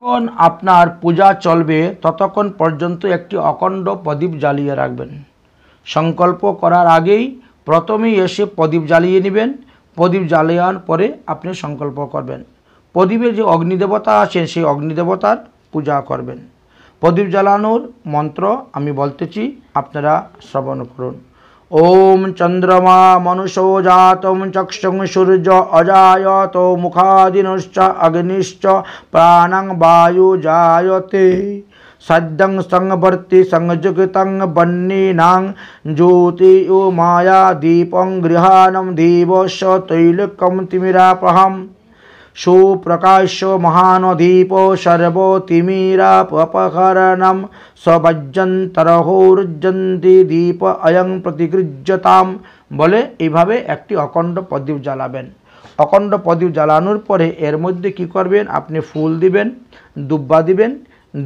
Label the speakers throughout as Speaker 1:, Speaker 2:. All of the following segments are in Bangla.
Speaker 1: যতক্ষণ আপনার পূজা চলবে ততক্ষণ পর্যন্ত একটি অখণ্ড প্রদীপ জ্বালিয়ে রাখবেন। সংকল্প করার আগেই প্রথমেই এসে প্রদীপ জ্বালিয়ে নেবেন। প্রদীপ জ্বালানোর পরে আপনি সংকল্প করবেন। প্রদীপে যে অগ্নিদেবতা আছেন সেই অগ্নিদেবতার পূজা করবেন। প্রদীপ জ্বালানোর মন্ত্র আমি বলতেছি, আপনারা শ্রবণ করুন। ओम चंद्रमा मनुष्यो जातं चक्षुं सूर्य अजायत मुखादिनश्च अग्निश्च प्राणं वायु जायते सद्यं संवर्ति संजुगितं वह्निनां ज्योतियो माया दीपं गृहाणं देवस्य तैलकं तिमिरापहं सुप्रकाश्य महानदीपो सर्वतिमिरापहरणं सवज्जन्तरहोर्जन्ति दीप अयं प्रतिगृह्यताम বলে এইভাবে একটি অখণ্ড প্রদীপ জ্বালাবেন। অখণ্ড প্রদীপ জ্বালানোর পরে এর মধ্যে কি করবেন, আপনি ফুল দিবেন, দুব্বা দিবেন,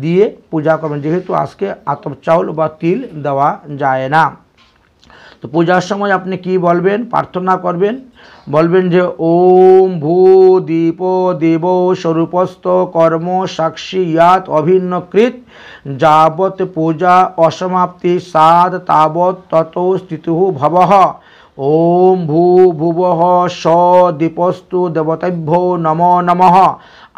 Speaker 1: দিয়ে পূজা করবেন। যেহেতু আজকে আতপ চাউল বা তিল দেওয়া যায় না, তো পূজার সময় আপনি কি বলবেন, প্রার্থনা করবেন, বলবেন যে ওম ভূ দীপ দেব স্বরূপস্থ কর্ম সাক্ষী ইয়াত অভিন্নকৃত যাবৎ পূজা অসমাপ্তি সাদ তাবৎ তত স্থিতু ভবঃ ওম ভূ ভুবঃ স দীপস্তু দেবতাভ্যো নমো নমঃ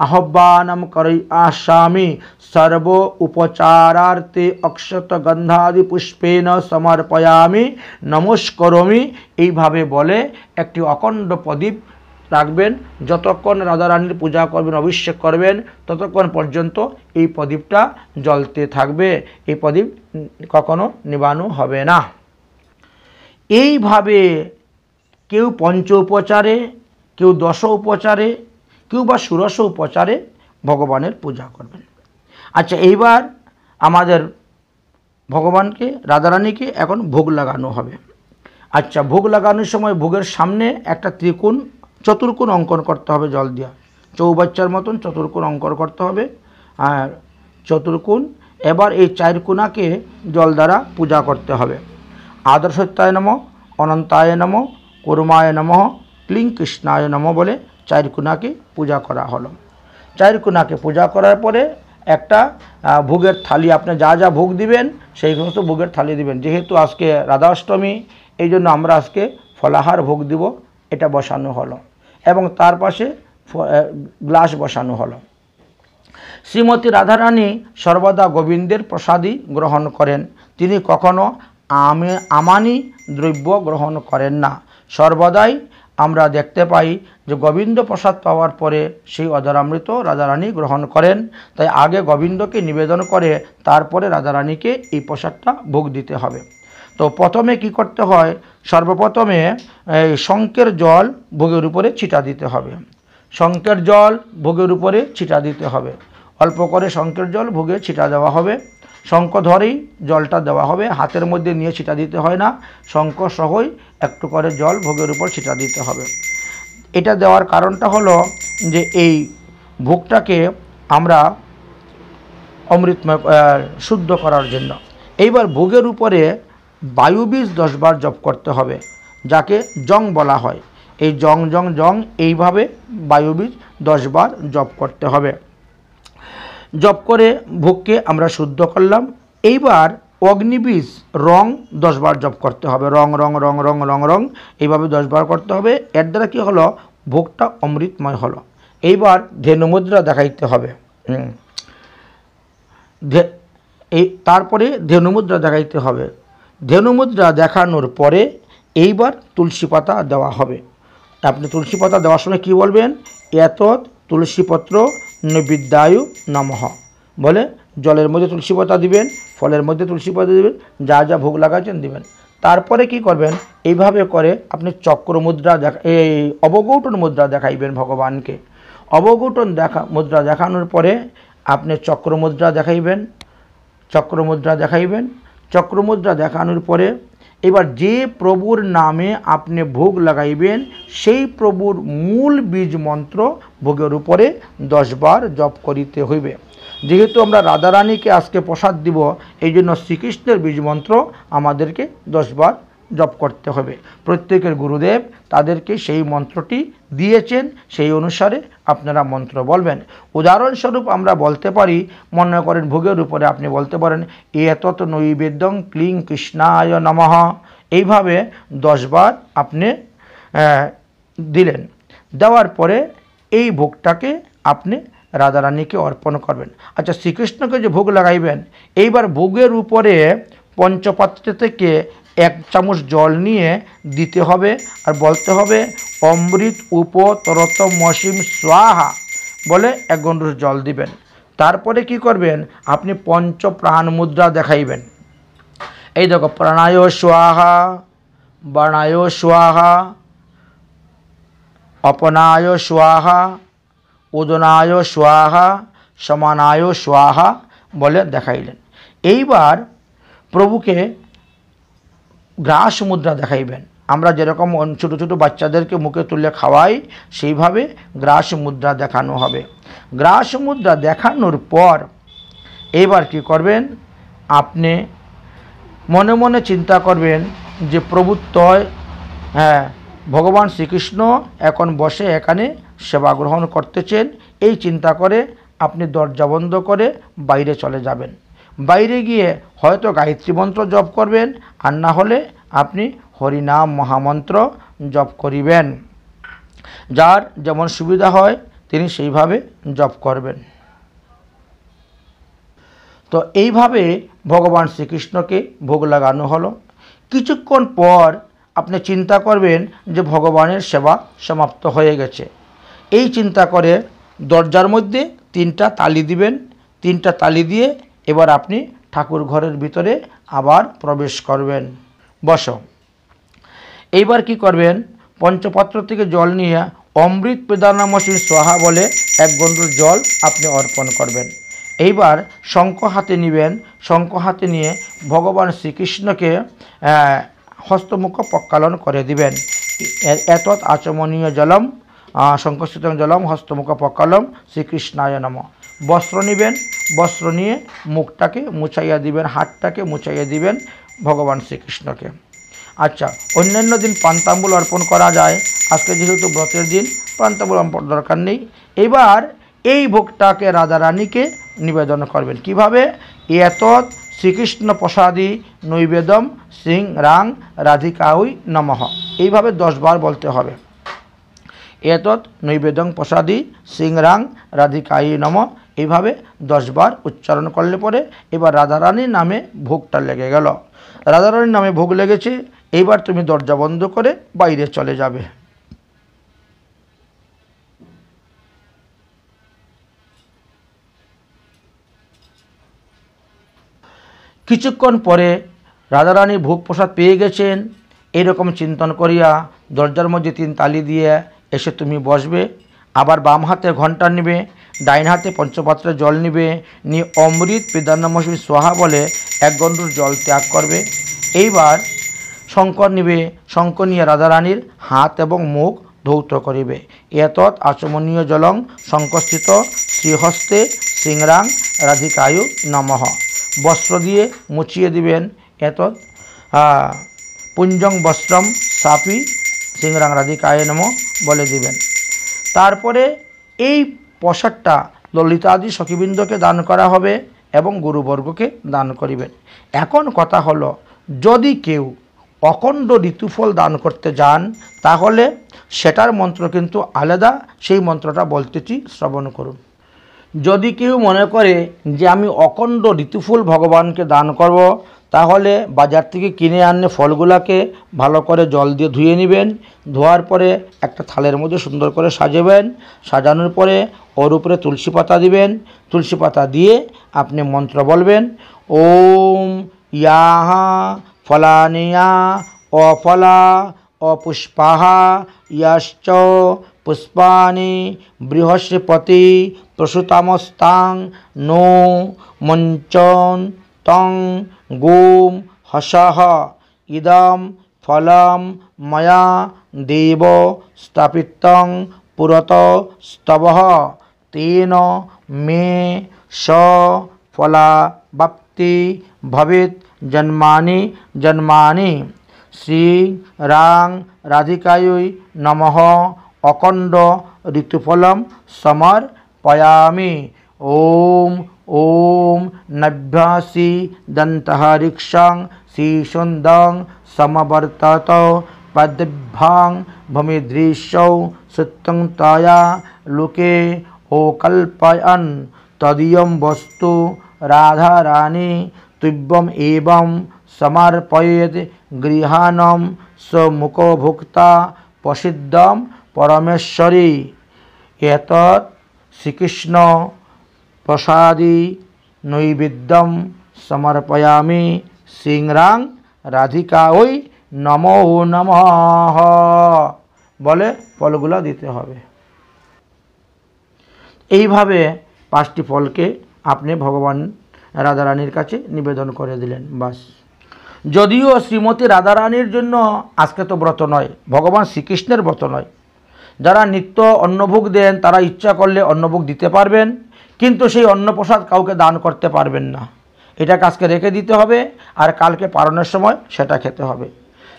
Speaker 1: আহ্বানম করয়ামি সর্ব উপচারার্থে অক্ষত গন্ধাদি পুষ্পেন সমর্পয়ামি নমস্করমি। এইভাবে বলে একটি অখণ্ড প্রদীপ রাখবেন। যতক্ষণ রাধারানীর পূজা করবেন, অভিষেক করবেন, ততক্ষণ পর্যন্ত এই প্রদীপটা জ্বলতে থাকবে। এই প্রদীপ কখনো নিবানো হবে না। এইভাবে কেউ পঞ্চ উপচারে, কেউ দশ উপচারে, কেউ বা ষোড়শ উপচারে ভগবানের পূজা করবেন। আচ্ছা, এইবার আমাদের ভগবানকে, রাধারানীকে এখন ভোগ লাগানো হবে। আচ্ছা, ভোগ লাগানোর সময় ভোগের সামনে একটা ত্রিকোণ চতুর্কোণ অঙ্কন করতে হবে জল দিয়া, চৌবাচ্চার মতন চতুর্কোণ অঙ্কন করতে হবে। আর চতুর্কোণ, এবার এই চার কোণাকে জল দ্বারা পূজা করতে হবে। আদর্শত্যায় নমঃ, অনন্তায় নমঃ, কুর্মায় নমঃ, ক্লিং কৃষ্ণায় নমঃ বলে চার কোণাকে পূজা করা হলো। চার কোণাকে পূজা করার পরে একটা ভোগের থালি, আপনি যা যা ভোগ দিবেন সেই সমস্ত ভোগের থালি দিবেন। যেহেতু আজকে রাধা অষ্টমী, এই জন্য আমরা আজকে ফলাহার ভোগ দিব, এটা বসানো হলো এবং তার পাশে গ্লাস বসানো হলো। শ্রীমতী রাধারানী সর্বদা গোবিন্দের প্রসাদই গ্রহণ করেন। তিনি কখনো আমানি দ্রব্য গ্রহণ করেন না। সর্বদাই আমরা দেখতে পাই যে গোবিন্দ প্রসাদ পাওয়ার পরে সেই অধরামৃত রাধারানী গ্রহণ করেন। তাই আগে গোবিন্দকে নিবেদন করে তারপরে রাধারানীকে এই প্রসাদটা ভোগ দিতে হবে। তো প্রথমে কি করতে হয়, সর্বপ্রথমে এই শঙ্কের জল ভোগের উপরে ছিটা দিতে হবে। শঙ্কের জল ভোগের উপরে ছিটা দিতে হবে। অল্প করে শঙ্কের জল ভোগে ছিটা দেওয়া হবে। শঙ্খ ধরেই জলটা দেওয়া হবে, হাতের মধ্যে নিয়ে ছিটা দিতে হয় না। শঙ্খ সহই একটু করে জল ভোগের উপর ছিটা দিতে হবে। এটা দেওয়ার কারণটা হলো যে এই ভোগটাকে আমরা অমৃতময় শুদ্ধ করার জন্য। এইবার ভোগের উপরে বায়ুবীজ 10 বার জপ করতে হবে, যাকে জং বলা হয়। এই জং জং জং এইভাবে বায়ুবীজ 10 বার জপ করতে হবে। জপ করে ভোগকে আমরা শুদ্ধ করলাম। এইবার অগ্নিবীজ রং 10 বার জপ করতে হবে। রং রং রং রং রং রং এইভাবে 10 বার করতে হবে। এর দ্বারা কী হলো, ভোগটা অমৃতময় হলো। এইবার ধেনুমুদ্রা দেখাইতে হবে। তারপরে ধেনুমুদ্রা দেখাইতে হবে। ধেনুমুদ্রা দেখানোর পরে এইবার তুলসী পাতা দেওয়া হবে। আপনি তুলসী পাতা দেওয়ার সময় কী বলবেন, এতৎ তুলসীপত্র নৈবেদ্যায় নমঃ বলে জলের মধ্যে তুলসী পাতা দিবেন, ফলের মধ্যে তুলসী পাতা দিবেন, যা যা ভোগ লাগাচ্ছেন দিবেন। তারপরে কি করবেন, এইভাবে করে আপনি চক্র মুদ্রা এই অবগৌটন মুদ্রা দেখাইবেন ভগবানকে। অবগৌটন মুদ্রা দেখানোর পরে আপনি চক্র মুদ্রা দেখাইবেন। চক্র মুদ্রা দেখাইবেন। চক্র মুদ্রা দেখানোর পরে এবার যে প্রভুর নামে আপনি ভোগ লাগাইবেন সেই প্রভুর মূল বীজ মন্ত্র ভোগের উপরে 10 বার জপ করিতে হইবে। যেহেতু আমরা রাধারানীকে আজকে প্রসাদ দিব, এই জন্য শ্রীকৃষ্ণের বীজ মন্ত্র আমাদেরকে 10 বার জপ করতে হবে। প্রত্যেকের গুরুদেব তাদেরকে সেই মন্ত্রটি দিয়েছেন, সেই অনুসারে আপনারা মন্ত্র বলবেন। উদাহরণস্বরূপ আমরা বলতে পারি, মনে করেন ভোগের উপরে আপনি বলতে পারেন এতৎ নৈবেদ্যং ক্লিং কৃষ্ণায় নমঃ, এইভাবে 10 বার আপনি দিলেন। দেওয়ার পরে এই ভোগটাকে আপনি রাধারানীকে অর্পণ করবেন। আচ্ছা, শ্রীকৃষ্ণকে যে ভোগ লাগাইবেন, এইবার ভোগের উপরে পঞ্চপাত্র থেকে 1 চামচ জল নিয়ে দিতে হবে আর বলতে হবে অমৃত উপতরতম মসিম স্বাহা বলে 1 গণ্ডূষ জল দিবেন। তারপরে কি করবেন, আপনি পঞ্চ প্রাণ মুদ্রা দেখাইবেন। এই দেখো, প্রাণায় স্বাহা, বাণায় স্বাহা, অপনায় স্বাহা, উদনায় স্বাহা, সমানায় স্বাহা বলে দেখাইলেন। এইবার প্রভুকে গ্রাস মুদ্রা দেখাইবেন। আমরা যেরকম ছোটো ছোটো বাচ্চাদেরকে মুখে তুলে খাওয়াই, সেইভাবে গ্রাস মুদ্রা দেখানো হবে। গ্রাস মুদ্রা দেখানোর পর এইবার কি করবেন, আপনি মনে মনে চিন্তা করবেন যে প্রভুত্বয়, ভগবান শ্রীকৃষ্ণ এখন বসে এখানে সেবা গ্রহণ করতেছেন। এই চিন্তা করে আপনি দরজা বন্ধ করে বাইরে চলে যাবেন। বাইরে গিয়ে হয়তো গায়ত্রী মন্ত্র জপ করবেন, আর না হলে আপনি হরিনাম মহামন্ত্র জপ করিবেন। যার যেমন সুবিধা হয় তিনি সেইভাবে জপ করবেন। তো এইভাবে ভগবান শ্রীকৃষ্ণকে ভোগ লাগানো হলো। কিছুক্ষণ পর আপনি চিন্তা করবেন যে ভগবানের সেবা সমাপ্ত হয়ে গেছে। এই চিন্তা করে দরজার মধ্যে 3টা তালি দিবেন। 3টা তালি দিয়ে এবার আপনি ঠাকুর ঘরের ভিতরে আবার প্রবেশ করবেন। বসো। এইবার কি করবেন, পঞ্চপাত্র থেকে জল নিয়ে অমৃত প্রদানামসী সোহা বলে 1 গণ্ডূষ জল আপনি অর্পণ করবেন। এইবার শঙ্খ হাতে নেবেন। শঙ্খ হাতে নিয়ে ভগবান শ্রীকৃষ্ণকে হস্তমুখ প্রক্ষালন করে দিবেন। এতৎ আচমনীয় জলম শঙ্খস্থিতং জলম হস্তমুখ প্রক্ষালম শ্রীকৃষ্ণায় নমঃ। বস্ত্র নেবেন, বস্ত্র নিয়ে মুখটাকে মুছাইয়া দিবেন, হাতটাকে মুছাইয়া দিবেন ভগবান শ্রীকৃষ্ণকে। আচ্ছা, অন্যান্য দিন পান্তাম্বুল অর্পণ করা যায়, আজকে যেহেতু ব্রতের দিন পান্তাম্বুল অর্পণ দরকার নেই। এবার এই ভোগটাকে রাধারানীকে নিবেদন করবেন। কিভাবে, এতৎ শ্রীকৃষ্ণ প্রসাদী নৈবেদম সিং রাং রাধিকাউই নমঃ, এইভাবে 10 বার বলতে হবে। এতৎ নৈবেদং প্রসাদী সিং রাং রাধিকাই নমঃ, এইভাবে 10 বার উচ্চারণ করলে পরে এবার রাধারানীর নামে ভোগটা লেগে গেল। রাধারানীর নামে ভোগ লেগেছে। এইবার তুমি দরজা বন্ধ করে বাইরে চলে যাবে। কিছুক্ষণ পরে রাধারানী ভোগ প্রসাদ পেয়ে গেছেন, এরকম চিন্তন করিয়া দরজার মধ্যে 3 তালি দিয়ে এসে তুমি বসবে। আবার বাম হাতে ঘণ্টা নেবে, ডাইন হাতে পঞ্চপাত্রে জল নেবে, নিয়ে অমৃত পিদান্নমসী সোহা বলে 1 গণ্ডূষ জল ত্যাগ করবে। এইবার শঙ্খ নেবে, শঙ্খ নিয়ে রাধারানীর হাত এবং মুখ ধৌত করিবে। এতৎ আচমনীয় জলং শঙ্খস্থিত শ্রীহস্তে সিংরাং রাধিকায়ু নমঃ। বস্ত্র দিয়ে মুছিয়ে দিবেন। এতৎ পুঞ্জং বস্ত্রম সাপি সিংরাং রাধিকায় নমঃ বলে দিবেন। তারপরে এই প্রসাদটা ললিতাদি সখীবৃন্দকে দান করা হবে এবং গুরুবর্গকে দান করিবেন। এখন কথা হলো, যদি কেউ অখণ্ড ঋতুফল দান করতে যান তাহলে সেটার মন্ত্র কিন্তু আলাদা, সেই মন্ত্রটা বলতেছি, শ্রবণ করুন। যদি কেউ মনে করে যে আমি অখণ্ড ঋতুফল ভগবানকে দান করব, তাহলে বাজার থেকে কিনে আনে ফলগুলাকে ভালো করে জল দিয়ে ধুয়ে নেবেন। ধোয়ার পরে একটা থালের মধ্যে সুন্দর করে সাজাবেন। সাজানোর পরে ওর উপরে তুলসী পাতা দিবেন। তুলসী পাতা দিয়ে আপনি মন্ত্র বলবেন, ওম ইয়াহা ফলানিয়া অফলা অপুষ্পাহা ইয়াশ্চ পুষ্পানি বৃহস্পতি প্রসূতামস্তাং নো মঞ্চন তং গোম হসহ ইদম ফলম ময়া দেব স্থাপিতং পুরত স্তবঃ তেন মে স ফলাবাপ্তি ভবেত জন্মানি জন্মানি শ্রী রাং রাধিকাयै নমঃ অখণ্ড ঋতুফলম সমর্পয়ামি। ওম ওম নভ্যাসি দন্তহরিক্ষং শ্রীসুন্দং সমবর্তত পদ্ভ্যাং ভূমিদৃশ্যৌ সুত্তং তয়া লোকে ও কল্পয়न् তদীয়ं বস্তু রাধারানী তুভ্যম এবং সমর্পয়েৎ গৃহাণং সমুখো ভুক্তা প্রসিদ্ধম পরমেশ্বরী। এতৎ শ্রীকৃষ্ণ প্রসাদী নৈবেদ্যম সমর্পয়ামি শ্রীরাং রাধিকাयै নমো নমঃ বলে ফলগুলো দিতে হবে। এইভাবে 5টি ফলকে আপনি ভগবান রাধারানীর কাছে নিবেদন করে দিলেন, বাস। যদিও শ্রীমতী রাধারানীর জন্য আজকে তো ব্রত নয়, ভগবান শ্রীকৃষ্ণের ব্রত নয়। যারা নিত্য অন্নভোগ দেন তারা ইচ্ছা করলে অন্নভোগ দিতে পারবেন, কিন্তু সেই অন্নপ্রসাদ কাউকে দান করতে পারবেন না। এটাকে আজকে রেখে দিতে হবে, আর কালকে পালনের সময় সেটা খেতে হবে।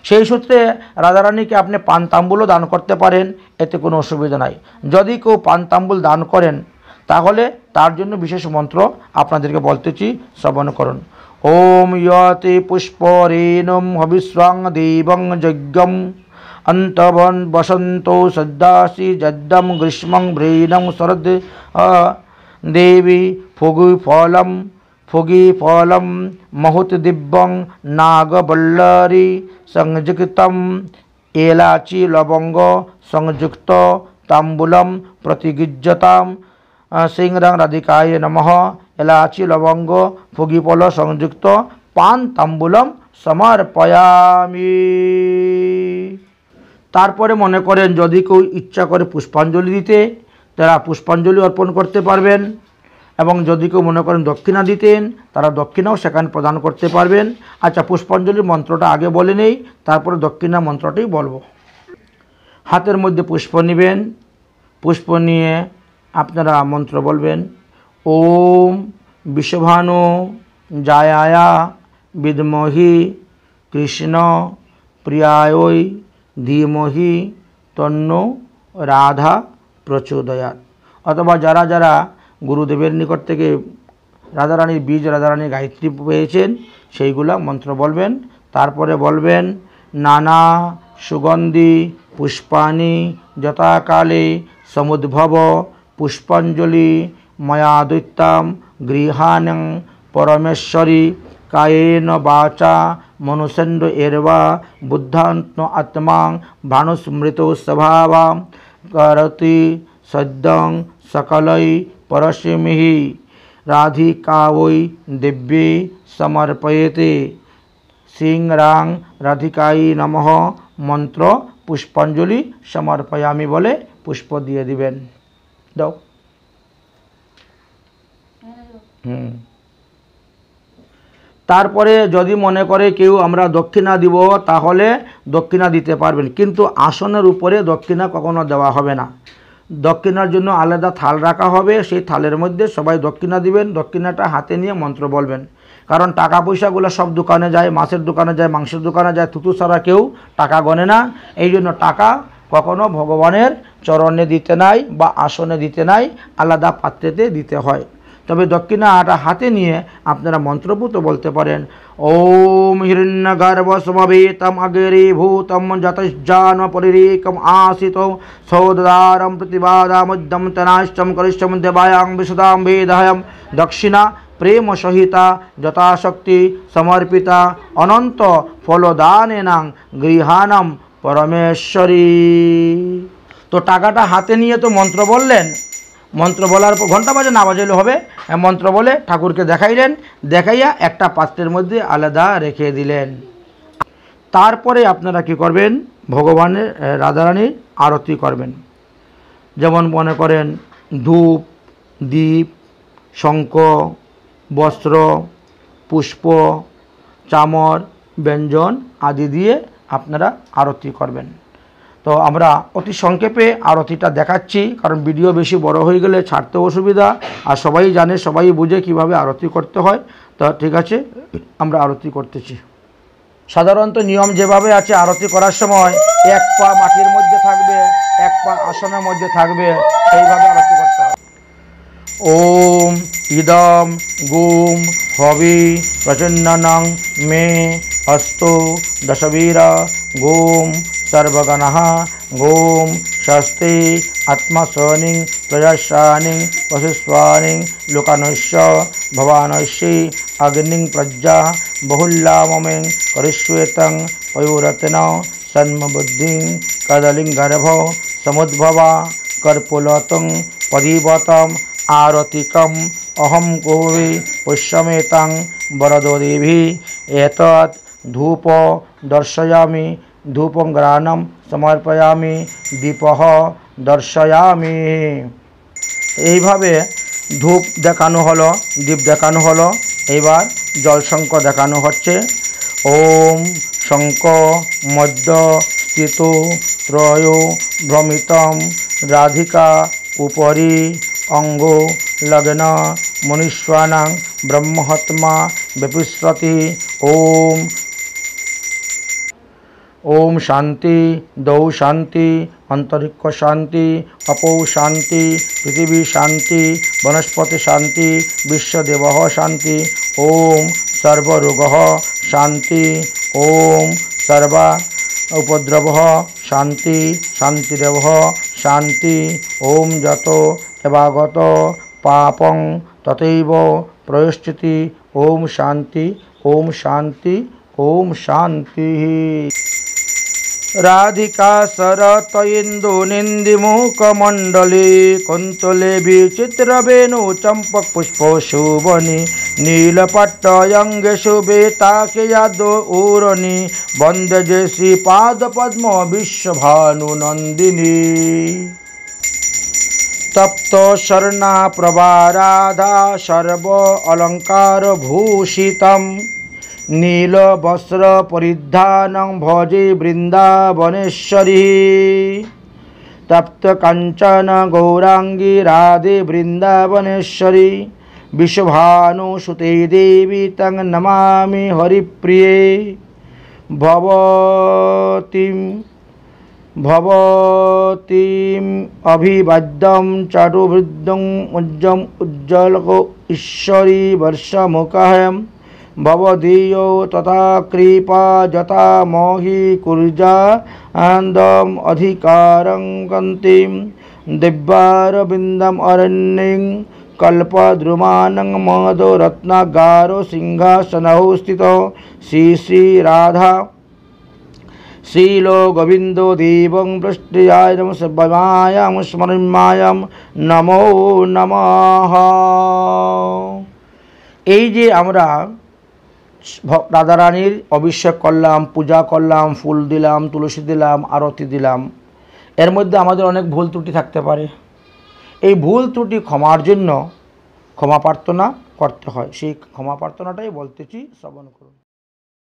Speaker 1: সেই সূত্রে রাধারানীকে আপনি পান তাম্বুলও দান করতে পারেন, এতে কোনো অসুবিধা নাই। যদি কেউ পান তাম্বুল দান করেন তাহলে তার জন্য বিশেষ মন্ত্র আপনাদেরকে বলতেছি, শ্রবণ করুন। ওম ইয়তে পুষ্পরেণুম হবিষ্বাং দেবং যজ্ঞম অন্তবন বসন্ত সদ্দাসি যদ্দম গ্রীষ্মং ভ্রীণং শরদ দেবী ফগি ফলম মহুত দিব্যং নাগবল্লরী সংযুক্তম এলাচি লবঙ্গ সংযুক্ত তাম্বুলম প্রতিগৃহ্যতাম শ্রীরাং রাধিকায় নমঃ এলাচি লবঙ্গ ফগিফল সংযুক্ত পান তাম্বুলম সমর্পয়ামি। তারপরে মনে করেন যদি কেউ ইচ্ছা করে পুষ্পাঞ্জলি দিতে, তারা পুষ্পাঞ্জলি অর্পণ করতে পারবেন, এবং যদি কেউ মনে করেন দক্ষিণা দিতেন তারা দক্ষিণাও সেখানে প্রদান করতে পারবেন। আচ্ছা, পুষ্পাঞ্জলির মন্ত্রটা আগে বলে নেই, তারপরে দক্ষিণা মন্ত্রটাই বলবো। হাতের মধ্যে পুষ্প নেবেন, পুষ্প নিয়ে আপনারা মন্ত্র বলবেন। ওম বিশ্বভানু জায়ায়া বিদ্মহি কৃষ্ণ প্রিয়ায় ধীমহি তন্নো রাধা প্রচোদয়াৎ। অথবা যারা যারা গুরুদেবের নিকট থেকে রাধারানীর বীজ, রাধারানীর গায়ত্রী পেয়েছেন, সেইগুলা মন্ত্র বলবেন। তারপরে বলবেন নানা সুগন্ধি পুষ্পানি যথাকালে সমুদ্ভব পুষ্পাঞ্জলি ময়া দৈত্যাম গৃহাণং পরমেশ্বরী কায়েন বাচা মনুষ্যেন্দ্র এর্বা বুদ্ধান্ত আত্মা ভানুস্মৃত স্বভাবা করতি সদ্যং সকলৈ পরশমিহি রাধিকাयै দিব্যে সমর্পয়েতে শ্রীরাং রাধিকাयै নমঃ মন্ত্র পুষ্পাঞ্জলি সমর্পয়ামি বলে পুষ্প দিয়ে দিবেন। দাও। তারপরে যদি মনে করে কেউ আমরা দক্ষিণা দিব, তাহলে দক্ষিণা দিতে পারবেন, কিন্তু আসনের উপরে দক্ষিণা কখনো দেওয়া হবে না। দক্ষিণার জন্য আলাদা থাল রাখা হবে, সেই থালের মধ্যে সবাই দক্ষিণা দিবেন। দক্ষিণাটা হাতে নিয়ে মন্ত্র বলবেন, কারণ টাকা পয়সাগুলো সব দোকানে যায়, মাছের দোকানে যায়, মাংসের দোকানে যায়, থুতু ছাড়া কেউ টাকা গণে না। এই জন্য টাকা কখনো ভগবানের চরণে দিতে নাই বা আসনে দিতে নাই, আলাদা পাত্রেতে দিতে হয়। তবে দক্ষিণাটা হাতে নিয়ে আপনারা মন্ত্রপুত বলতে পারেন। ওম হিরণ্যগর্ভ সমবেতম অগিরীভূতম যতজ্জান পরিরেকম আসিত সৌদারম প্রতিবাদামুদ্যম তনাশ্চম করিষ্ঠম দেবায়াং বিশদাম বেদহয়ম দক্ষিণা প্রেম সহিতা যথাশক্তি সমর্পিতা অনন্ত ফলদানেনাং গৃহাণম পরমেশ্বরী। তো টাকাটা হাতে নিয়ে তো মন্ত্র বললেন, মন্ত্র বলার পর ঘন্টা বাজে না বাজাইলে হবে, মন্ত্র বলে ঠাকুরকে দেখাইলেন, দেখাইয়া একটা পাত্রের মধ্যে আলাদা রেখে দিলেন। তারপরে আপনারা কি করবেন, ভগবানের রাধারানীর আরতি করবেন। যেমন মনে করেন ধূপ, দীপ, শঙ্খ, বস্ত্র, পুষ্প, চামর, ব্যঞ্জন আদি দিয়ে আপনারা আরতি করবেন। তো আমরা অতি সংক্ষেপে আরতিটা দেখাচ্ছি, কারণ ভিডিও বেশি বড় হয়ে গেলে ছাড়তে অসুবিধা, আর সবাই জানে, সবাই বুঝে কিভাবে আরতি করতে হয়। তো ঠিক আছে, আমরা আরতি করতেছি। সাধারণত নিয়ম যেভাবে আছে, আরতি করার সময় এক পা মাটির মধ্যে থাকবে, এক পা আসনের মধ্যে থাকবে, সেইভাবে আরতি করতে হবে। ওম ইদম গুম হবি প্রচন্ননং মে হস্তো দশবীর গোম সর্বগণঃ গোম স্বস্তি আত্মস্বনিং প্রজাস্বানিং পশুস্বানিং লোকানস্য ভবানস্যি অগ্নিং প্রজ্জা বহুল্যামমিং করিষ্যেতং পয়োরত্ন সন্মবুদ্ধিং কদলিং গর্ভ समुद्भवा कर्पुलतं पदीवतं आरतिकम् अहं कोवि पुष्यमेतं वरदोदेवी एतत् धूप दर्शयामि धूपं ग्रानं समर्पयामि दीपः दर्शयामि। এইভাবে ধূপ দেখানো হলো, দীপ দেখানো হলো, এবার জলশঙ্খ দেখানো হচ্ছে। ওম শঙ্খ মধ্য স্থিত ত্রয় ভ্রমিতম রাধিকা উপরি অঙ্গ লগ্ন মনুষ্যানাং ব্রহ্মহত্মা বিপুষ্রতি। ওম ओम शांति दौ शांति अंतरिक्ष शांति अपौ शांति पृथिवी शांति वनस्पति शांति विश्वदेव शांति। ओम सर्वरोग शांति ओम सर्व उपद्रव शांति शांतिरेव शांति। ओम जतो एवागत पापं तथैव प्रयश्चिति। ओम शांति ओम शांति ओम शांति। राधिका शरत इंदु निंदिमुखमंडले कुंतले विचित्रवेणु चंपक पुष्प शुभनि नीलपट्टयंगे शुभे ताके यादो ऊरनि वंदे जे श्रीपाद पद्म विश्वभानु नंदिनी। तप्त शरणा प्रभा राधा सर्व अलंकार भूषितम् नील वस्त्र परिधानं भजे वृंदावनेश्वरी। तप्त कंचन गौरांगी राधे वृंदावनेश्वरी विश्वभानुसुते देवी तं नमामि हरिप्रिये। भवतीम् अभिवाद्यं चारुवृद्धं उज्जम उज्ज्वलको ईश्वरी वर्षमुखम् भवदीयो तथा कृपा जता मोहि कुर्जा आन्दम अधिकारं कन्तिं दिव्यारविन्दम् अरण्यं कल्पद्रुमानं मदो रत्नागारो सिंहासनौ स्थितो श्री श्री राधा श्रीलो गोविंदो देवं पृष्ठयां सर्वमायां स्मरणायां नमो नमः। এই যে আমরা রাধা রানীর অভিষেক করলাম, পূজা করলাম, ফুল দিলাম, তুলসী দিলাম, আরতি দিলাম, এর মধ্যে আমাদের অনেক ভুল ত্রুটি থাকতে পারে। এই ভুল ত্রুটি ক্ষমার জন্য ক্ষমা প্রার্থনা করতে হয়। সেই ক্ষমা প্রার্থনাটাই বলতেছি, শ্রবণ করুন।